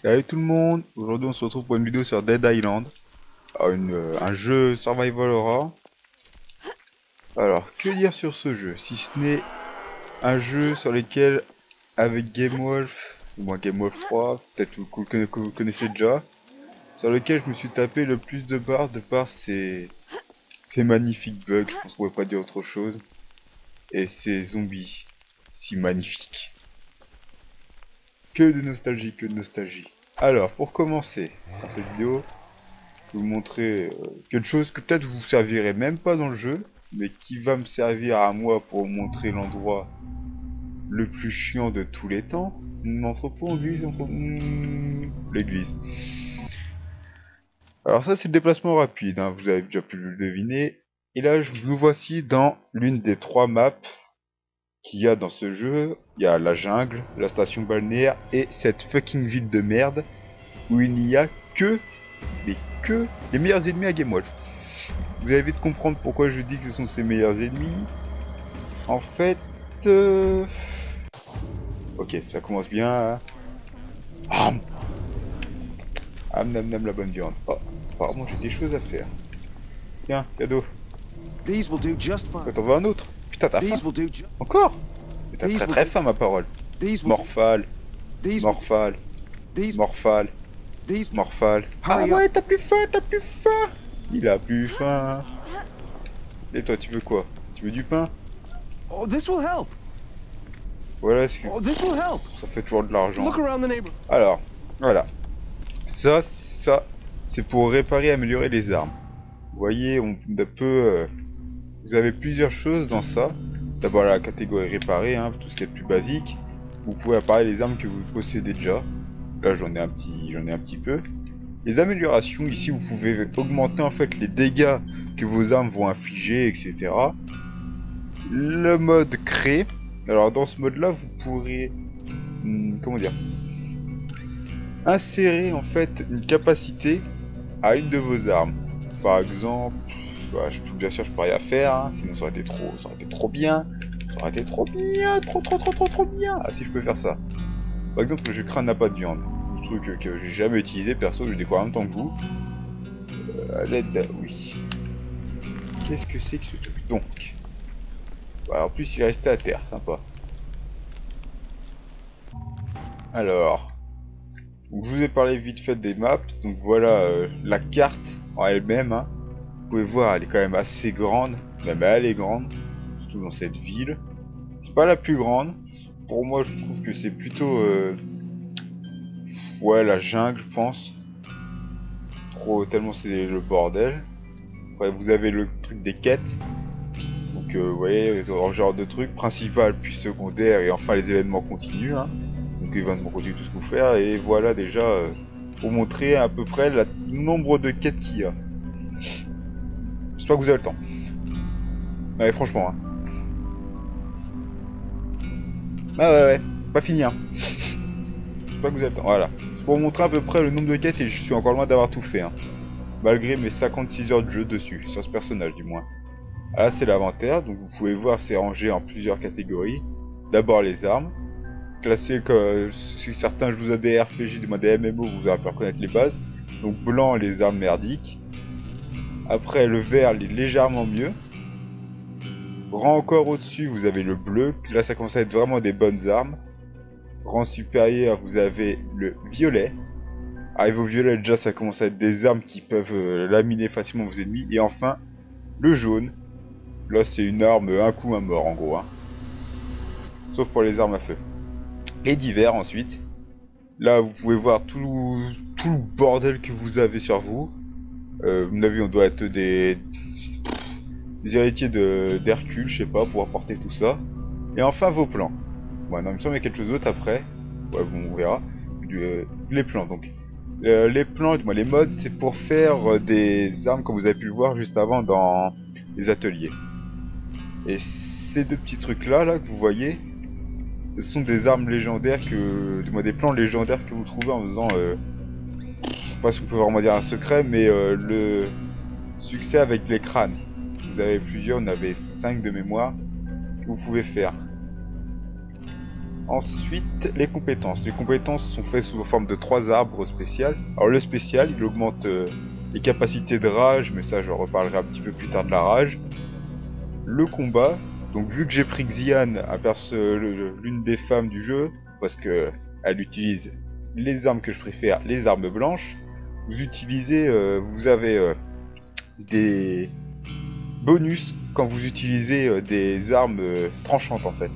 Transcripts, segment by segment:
Salut tout le monde, aujourd'hui on se retrouve pour une vidéo sur Dead Island, alors un jeu survival horror. Alors que dire sur ce jeu, si ce n'est un jeu sur lequel avec Game Wolf, ou moins Game Wolf 3, peut-être que vous connaissez déjà, sur lequel je me suis tapé le plus de barres de par ces magnifiques bugs, je pense qu'on pourrait pas dire autre chose, et ces zombies si magnifiques. Que de nostalgie, que de nostalgie. Alors pour commencer, dans cette vidéo, je vais vous montrer quelque chose que peut-être vous servirez même pas dans le jeu, mais qui va me servir à moi pour vous montrer l'endroit le plus chiant de tous les temps. Entrepôt, église, l'église. Alors ça c'est le déplacement rapide, hein, vous avez déjà pu le deviner. Et là nous voici dans l'une des 3 maps qu'il y a dans ce jeu. Il y a la jungle, la station balnéaire et cette fucking ville de merde où il n'y a que les meilleurs ennemis à Game Wolf. Vous allez vite comprendre pourquoi je dis que ce sont ses meilleurs ennemis. En fait... Ok, ça commence bien. Ah, nam nam la bonne viande. Oh, apparemment j'ai des choses à faire. Tiens, cadeau. Toi, t'en veux un autre? Putain, t'as faim? Encore? Mais t'as très très faim, ma parole. Morphale. Morphale. Morphale. Morphale. Ah ouais, t'as plus faim, t'as plus faim. Il a plus faim. Et toi, tu veux quoi? Tu veux du pain? Oh, this will help. Voilà ce que... Oh, this will help. Ça fait toujours de l'argent. Look around the neighborhood. Alors, voilà. Ça, c'est pour réparer et améliorer les armes. Vous voyez, on peut... vous avez plusieurs choses dans ça. D'abord la catégorie réparer, hein, tout ce qui est le plus basique. Vous pouvez réparer les armes que vous possédez déjà. Là, j'en ai un petit peu. Les améliorations, ici, vous pouvez augmenter en fait les dégâts que vos armes vont infliger, etc. Le mode crée. Alors dans ce mode là vous pourrez comment dire, insérer en fait une capacité à une de vos armes. Par exemple, bah, bien sûr je peux rien faire, hein, sinon ça aurait été trop bien. Ça aurait été trop bien, trop bien. Ah si je peux faire ça. Par exemple je crâne n'a pas de viande. Un truc que j'ai jamais utilisé, perso je le découvre en même temps que vous. À l'aide oui. Qu'est-ce que c'est que ce truc donc? En plus il est resté à terre, sympa. Alors, donc, je vous ai parlé vite fait des maps, donc voilà la carte en elle-même. Hein. Vous pouvez voir, elle est quand même assez grande, même elle est grande, surtout dans cette ville. C'est pas la plus grande, pour moi je trouve que c'est plutôt ouais la jungle je pense. Tellement c'est le bordel. Après vous avez le truc des quêtes. Donc vous voyez, genre de trucs, principal puis secondaire et enfin les événements continus. Hein. Donc événements continus, tout ce que vous faire. Et voilà déjà pour montrer à peu près le nombre de quêtes qu'il y a. J'espère que vous avez le temps. Ouais franchement. Hein. Ah ouais, pas fini hein. J'espère que vous avez le temps. Voilà. C'est pour vous montrer à peu près le nombre de quêtes et je suis encore loin d'avoir tout fait. Hein. Malgré mes 56 heures de jeu dessus, sur ce personnage du moins. Ah, là c'est l'inventaire, donc vous pouvez voir c'est rangé en plusieurs catégories. D'abord les armes, classées comme si certains jouent à des RPG, des MMO, vous allez reconnaître les bases. Donc blanc les armes merdiques. Après le vert les légèrement mieux. Rang encore au-dessus vous avez le bleu, là ça commence à être vraiment des bonnes armes. Rang supérieur vous avez le violet. Arrivé au violet déjà ça commence à être des armes qui peuvent laminer facilement vos ennemis. Et enfin le jaune. Là c'est une arme, un coup un mort en gros. Hein. Sauf pour les armes à feu. Et divers ensuite. Là vous pouvez voir tout le bordel que vous avez sur vous. À mon avis on doit être des héritiers d'Hercule, je sais pas, pour apporter tout ça. Et enfin vos plans. Bon non il me semble qu'il y a quelque chose d'autre après. Ouais bon on verra. Les plans donc. Les plans, les modes c'est pour faire des armes comme vous avez pu le voir juste avant dans les ateliers. Et ces deux petits trucs là que vous voyez, ce sont des armes légendaires des plans légendaires que vous trouvez en faisant, je sais pas si on peut vraiment dire un secret, mais le succès avec les crânes. Vous avez plusieurs, on avait 5 de mémoire que vous pouvez faire. Ensuite, les compétences. Les compétences sont faites sous forme de 3 arbres spéciaux. Alors le spécial, il augmente les capacités de rage, mais ça je reparlerai un petit peu plus tard de la rage. Le combat, donc vu que j'ai pris Xian, l'une des femmes du jeu, parce que elle utilise les armes que je préfère, les armes blanches, vous avez des bonus quand vous utilisez des armes tranchantes en fait.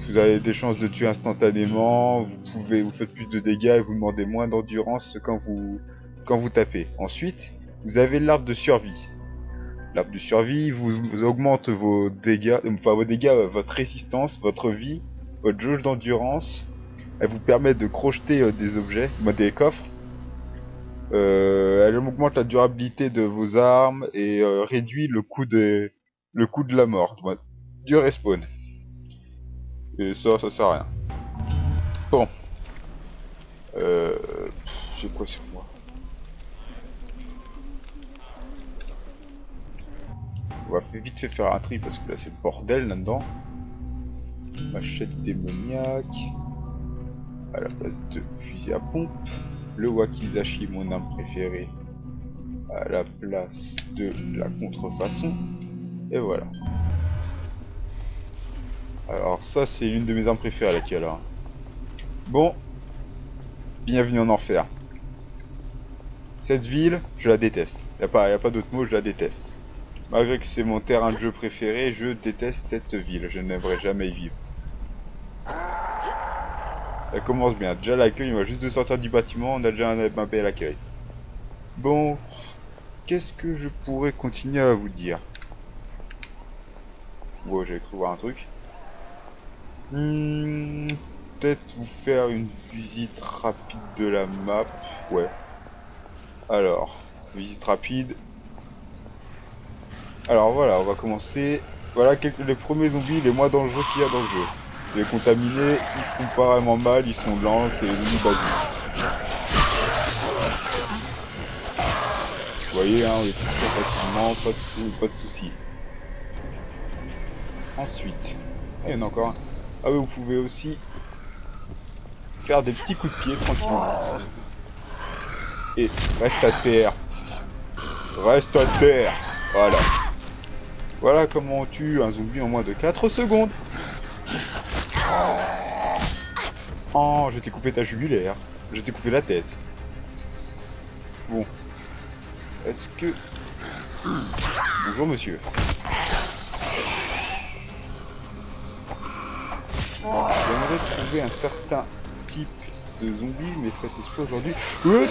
Vous avez des chances de tuer instantanément, vous faites plus de dégâts et vous demandez moins d'endurance quand vous tapez. Ensuite, vous avez l'arbre de survie. L'arbre de survie vous augmente vos dégâts, votre résistance, votre vie, votre jauge d'endurance. Elle vous permet de crocheter des objets, des coffres. Elle augmente la durabilité de vos armes et réduit le coût de la mort, du respawn. Et ça sert à rien. Bon. J'ai quoi sur moi? On va vite fait faire un tri parce que là c'est le bordel là-dedans. Machette démoniaque. À la place de fusil à pompe. Le wakizashi, mon arme préférée. À la place de la contrefaçon. Et voilà. Alors ça c'est l'une de mes armes préférées laquelle là. Bon. Bienvenue en enfer. Cette ville, je la déteste. Y a pas d'autre mot, je la déteste. Malgré que c'est mon terrain de jeu préféré, je déteste cette ville. Je n'aimerais jamais y vivre. Elle commence bien. Déjà l'accueil, on va juste de sortir du bâtiment, on a déjà un bel accueil. Bon. Qu'est-ce que je pourrais continuer à vous dire? Wow, j'avais cru voir un truc. Peut-être vous faire une visite rapide de la map. Ouais. Alors, visite rapide. Alors voilà, on va commencer. Voilà les premiers zombies les moins dangereux qu'il y a dans le jeu. Les contaminés, ils font pas vraiment mal, ils sont lents, c'est les zombies basiques. Vous voyez, hein, on les tue très facilement, pas de soucis. Ensuite, il y en a encore un. Ah oui, vous pouvez aussi faire des petits coups de pied tranquillement. Et reste à terre. Reste à terre. Voilà. Voilà comment on tue un zombie en moins de 4 secondes. Oh, je t'ai coupé ta jugulaire. Je t'ai coupé la tête. Bon. Est-ce que... Bonjour monsieur. J'aimerais trouver un certain type de zombie, mais faites esprit aujourd'hui. Ouais,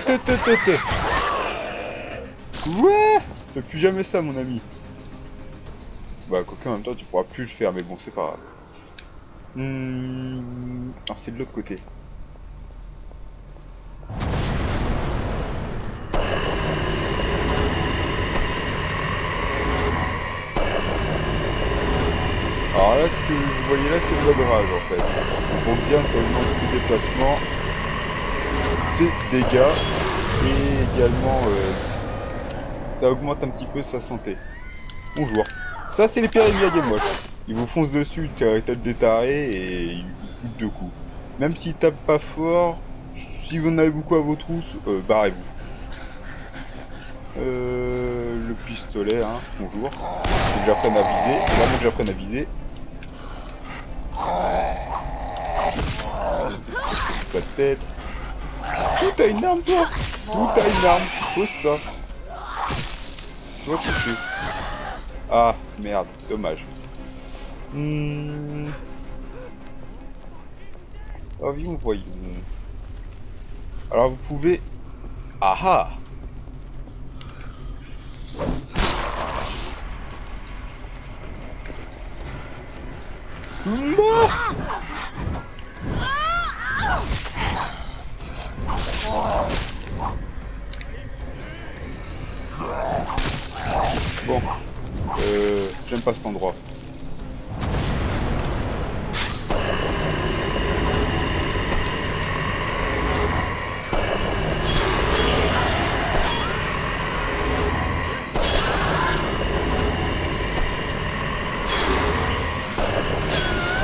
fais plus jamais ça, mon ami. Bah, quoique en même temps, tu pourras plus le faire, mais bon, c'est pas grave. Alors, c'est de l'autre côté. Alors là, ce que vous voyez là, c'est le mode rage en fait. Pour Xian, ça augmente ses déplacements, ses dégâts, et également ça augmente un petit peu sa santé. Bonjour. Ça, c'est les Pierre Miyagi-Moche. Ils vous foncent dessus, tel des tarés, et ils vous foutent deux coups. Même s'ils tapent pas fort, si vous en avez beaucoup à vos trousses, barrez-vous. Le pistolet, hein, bonjour. Faut que j'apprenne à viser, vraiment que j'apprenne à viser. La tête. Tout t'as une arme, toi. Tout t'as une arme. Pose ça. Toi, tu sais. Ah, merde, dommage. Ah oui, on voit. Alors, vous pouvez... Ah ah. Mort. Bon, j'aime pas cet endroit.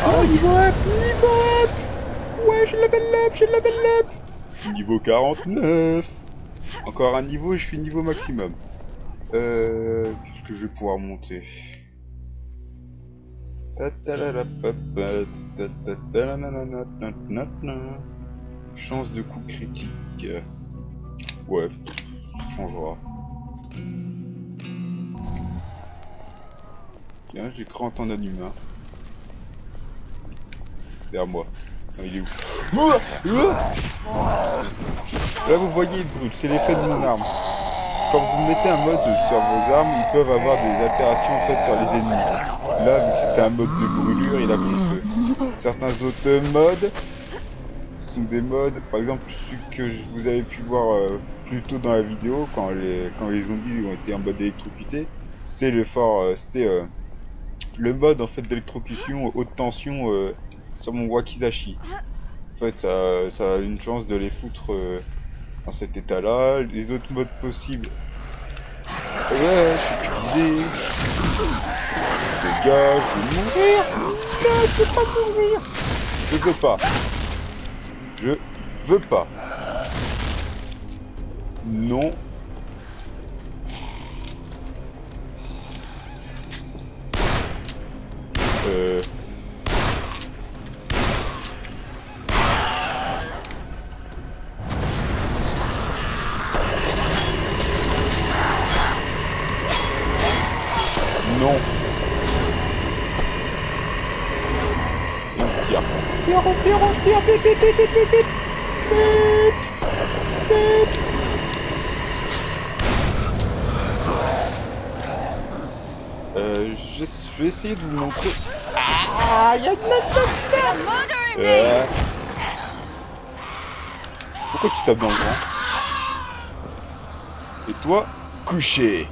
Oh, il va, j'ai level up, j'ai level up. Je suis niveau 49. Encore un niveau et je suis niveau maximum. Qu'est-ce que je vais pouvoir monter? Chance de coup critique. Ouais, ça changera. Tiens, j'ai cru entendre un humain. Derrière moi. Non, il est où? Là, vous voyez, il brûle. C'est l'effet de mon arme. Quand vous mettez un mode sur vos armes, ils peuvent avoir des altérations en fait sur les ennemis. Là, vu que c'était un mode de brûlure, il a pris feu. Certains autres modes sont des modes, par exemple, celui que vous avez pu voir plus tôt dans la vidéo, quand les zombies ont été en mode électrocuté, c'était le mode en fait d'électrocution haute tension sur mon Wakizashi. En fait, ça a une chance de les foutre dans cet état-là. Les autres modes possibles. Ouais, je suis utilisé. Les gars, je vais mourir. Non, je peux pas mourir. Je veux pas. Je veux pas. Non. Non. Non, je tire. Je tire, vite. Je vais essayer de vous montrer. Ah, y'a de la Pourquoi tu tapes dans le grand? Et toi, couché.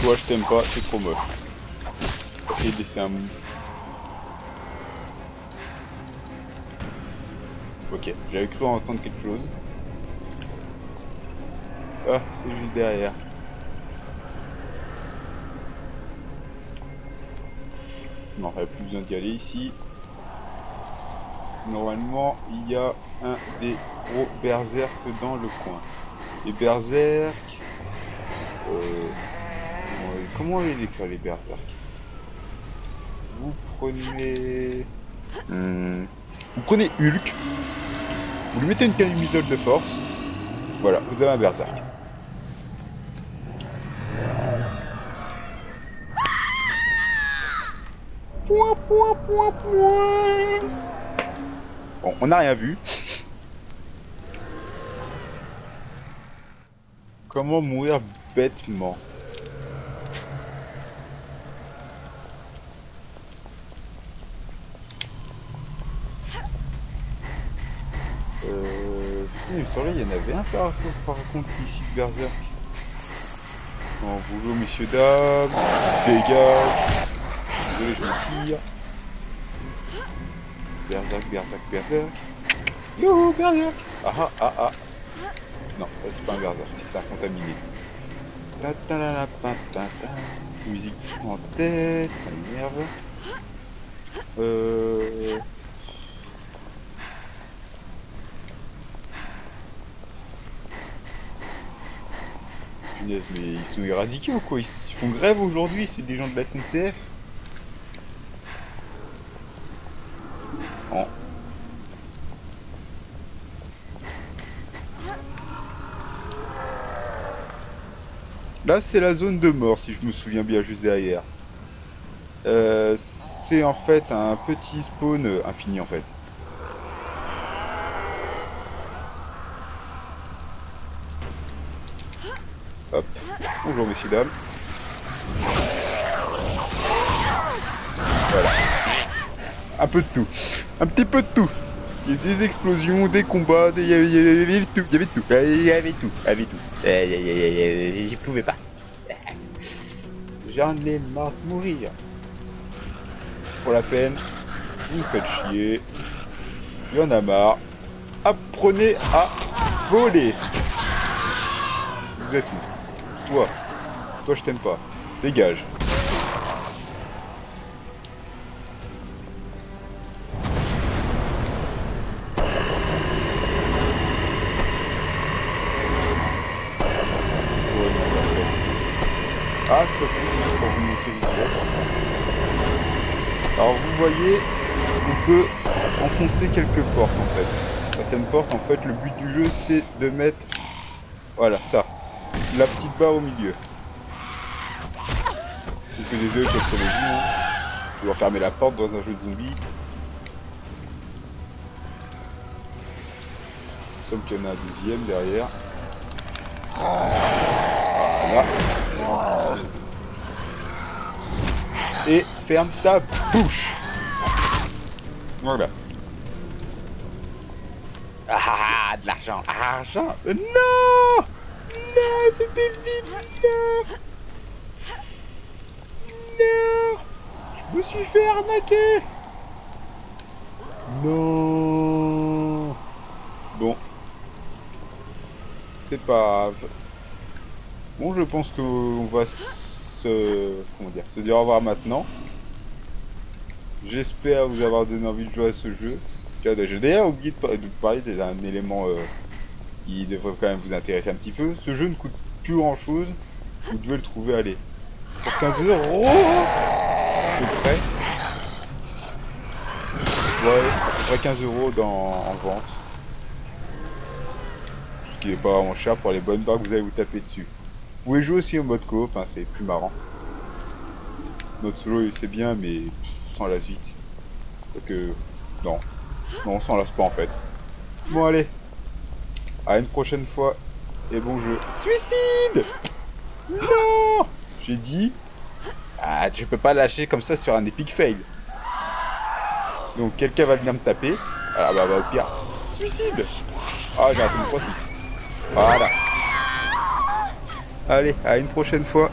Toi, je t'aime pas, c'est trop moche. Et laisser un... Ok, j'avais cru entendre quelque chose. Ah, c'est juste derrière. Non, il n'y a plus besoin d'y aller ici. Normalement, il y a un des gros berserk dans le coin. Les berserk... comment on les décrit les berserk? Vous prenez... Vous prenez Hulk. Vous lui mettez une camisole de force. Voilà, vous avez un berserk. Point. Bon, on n'a rien vu. Comment mourir bêtement? Il me semblait qu'il y en avait un par contre ici de berserk. Bon, bonjour messieurs dames, dégage. Désolé, je me tire. Berserk. Youhou, berserk. Ah. Non, c'est pas un berserk, c'est un contaminé. Musique en tête, ça m'énerve. Punaise, mais ils sont éradiqués ou quoi? Ils font grève aujourd'hui, c'est des gens de la SNCF? Oh. Là, c'est la zone de mort, si je me souviens bien, juste derrière. C'est en fait un petit spawn infini, en fait. Hop. Bonjour, messieurs, dames. Voilà. Un peu de tout. Un petit peu de tout. Il y a des explosions, des combats, il y avait tout. Je pouvais pas. J'en ai marre de mourir. Pour la peine, vous me faites chier. Il y en a marre. Apprenez à voler. Vous êtes où? Toi, je t'aime pas. Dégage. Ouais, non, la flemme. Ah, quoi que si, pour vous montrer vite fait. Alors vous voyez, on peut enfoncer quelques portes en fait. Certaines portes, en fait, le but du jeu c'est de mettre, voilà, ça, la petite barre au milieu. Donc désolé pour les vues, hein. Je dois fermer la porte dans un jeu de zombies. Il semble qu'il y en a un deuxième derrière. Voilà. Et ferme ta bouche. Voilà. Ah, de l'argent. Argent. Non. Non, c'était vide. Non. Non. Je me suis fait arnaquer. Non. Bon. C'est pas grave. Bon, je pense qu'on va se dire au revoir maintenant. J'espère vous avoir donné envie de jouer à ce jeu. J'ai d'ailleurs oublié de vous parler d'un élément qui devrait quand même vous intéresser un petit peu. Ce jeu ne coûte plus grand chose. Vous devez le trouver, allez, pour 15 € à peu près. Ouais, à peu près 15 € en vente. Ce qui est pas vraiment cher pour les bonnes barres que vous allez vous taper dessus. Vous pouvez jouer aussi en mode coop, hein, c'est plus marrant. Notre solo c'est bien, mais sans la suite. Donc non, on s'en lasse pas en fait. Bon allez, à une prochaine fois et bon jeu. Suicide! Non! J'ai dit, ah tu peux pas lâcher comme ça sur un epic fail. Donc quelqu'un va venir me taper. Ah bah au pire, suicide! Ah j'ai raté mon 3-6. Voilà. Allez, à une prochaine fois.